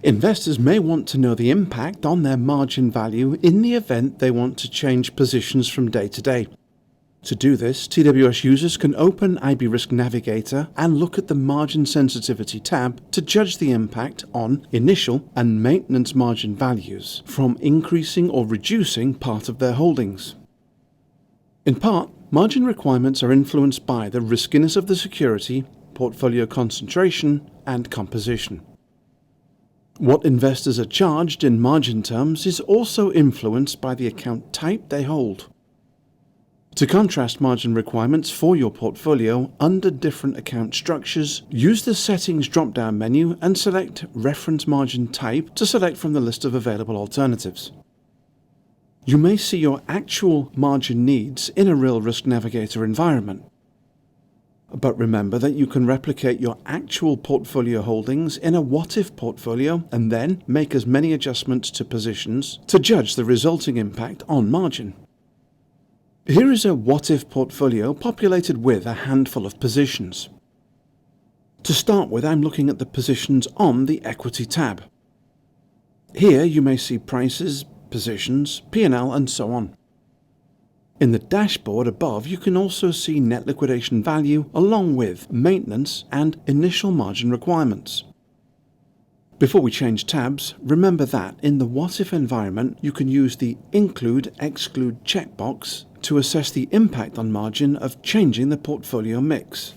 Investors may want to know the impact on their margin value in the event they want to change positions from day to day. To do this, TWS users can open IB Risk Navigator and look at the Margin Sensitivity tab to judge the impact on initial and maintenance margin values from increasing or reducing part of their holdings. In part, margin requirements are influenced by the riskiness of the security, portfolio concentration, and composition. What investors are charged in margin terms is also influenced by the account type they hold. To contrast margin requirements for your portfolio under different account structures, use the Settings drop-down menu and select Reference Margin Type to select from the list of available alternatives. You may see your actual margin needs in a real Risk Navigator environment. But remember that you can replicate your actual portfolio holdings in a WhatIf Portfolio and then make as many adjustments to positions to judge the resulting impact on margin. Here is a WhatIf Portfolio populated with a handful of positions. To start with, I'm looking at the positions on the Equity tab. Here you may see prices, positions, P&L, and so on. In the dashboard above, you can also see net liquidation value along with maintenance and initial margin requirements. Before we change tabs, remember that in the WhatIf environment, you can use the Include/Exclude checkbox to assess the impact on margin of changing the portfolio mix.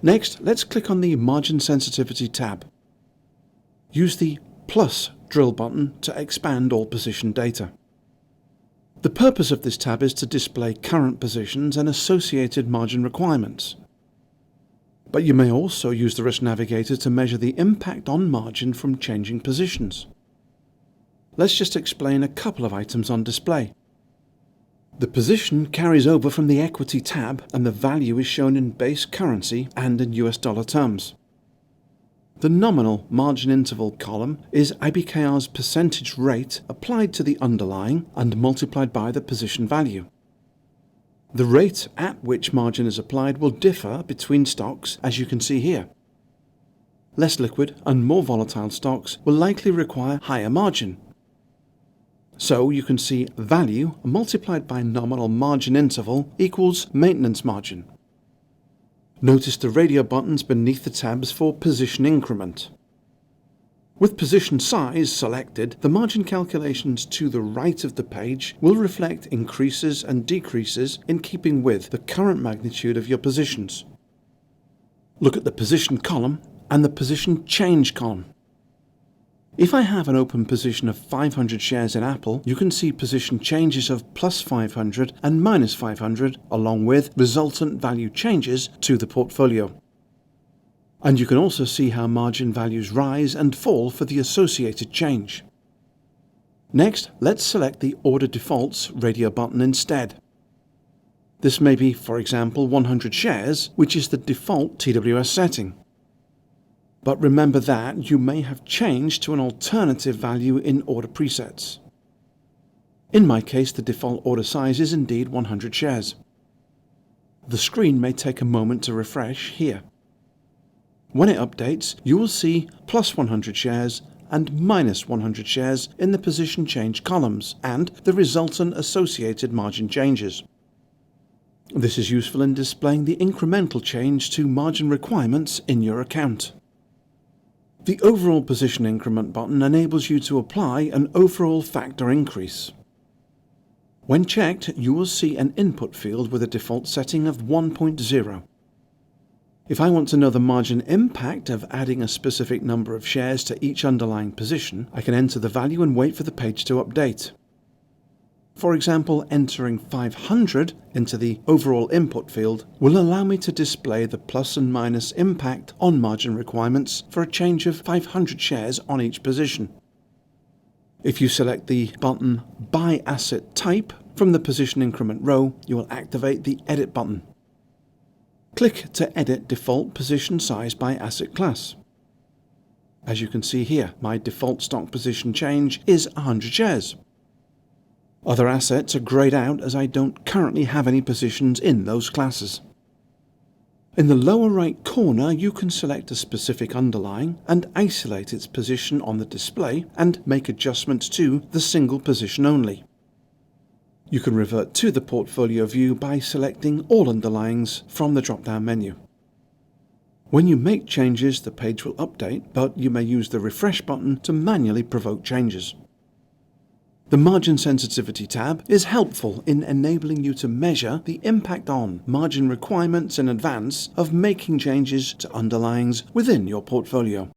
Next, let's click on the Margin Sensitivity tab. Use the plus drill button to expand all position data. The purpose of this tab is to display current positions and associated margin requirements. But you may also use the Risk Navigator to measure the impact on margin from changing positions. Let's just explain a couple of items on display. The position carries over from the Equity tab and the value is shown in base currency and in US dollar terms. The nominal margin interval column is IBKR's percentage rate applied to the underlying and multiplied by the position value. The rate at which margin is applied will differ between stocks, as you can see here. Less liquid and more volatile stocks will likely require higher margin. So you can see value multiplied by nominal margin interval equals maintenance margin. Notice the radio buttons beneath the tabs for position increment. With position size selected, the margin calculations to the right of the page will reflect increases and decreases in keeping with the current magnitude of your positions. Look at the position column and the position change column. If I have an open position of 500 shares in Apple, you can see position changes of plus 500 and minus 500 along with resultant value changes to the portfolio. And you can also see how margin values rise and fall for the associated change. Next, let's select the Order Defaults radio button instead. This may be, for example, 100 shares, which is the default TWS setting. But remember that you may have changed to an alternative value in order presets. In my case, the default order size is indeed 100 shares. The screen may take a moment to refresh here. When it updates, you will see plus 100 shares and minus 100 shares in the position change columns and the resultant associated margin changes. This is useful in displaying the incremental change to margin requirements in your account. The Overall Position Increment button enables you to apply an overall factor increase. When checked, you will see an input field with a default setting of 1.0. If I want to know the margin impact of adding a specific number of shares to each underlying position, I can enter the value and wait for the page to update. For example, entering 500 into the overall input field will allow me to display the plus and minus impact on margin requirements for a change of 500 shares on each position. If you select the button By Asset Type from the Position Increment row, you will activate the Edit button. Click to edit default position size by asset class. As you can see here, my default stock position change is 100 shares. Other assets are grayed out as I don't currently have any positions in those classes. In the lower right corner, you can select a specific underlying and isolate its position on the display and make adjustments to the single position only. You can revert to the portfolio view by selecting all underlyings from the drop-down menu. When you make changes, the page will update, but you may use the refresh button to manually provoke changes. The Margin Sensitivity tab is helpful in enabling you to measure the impact on margin requirements in advance of making changes to underlyings within your portfolio.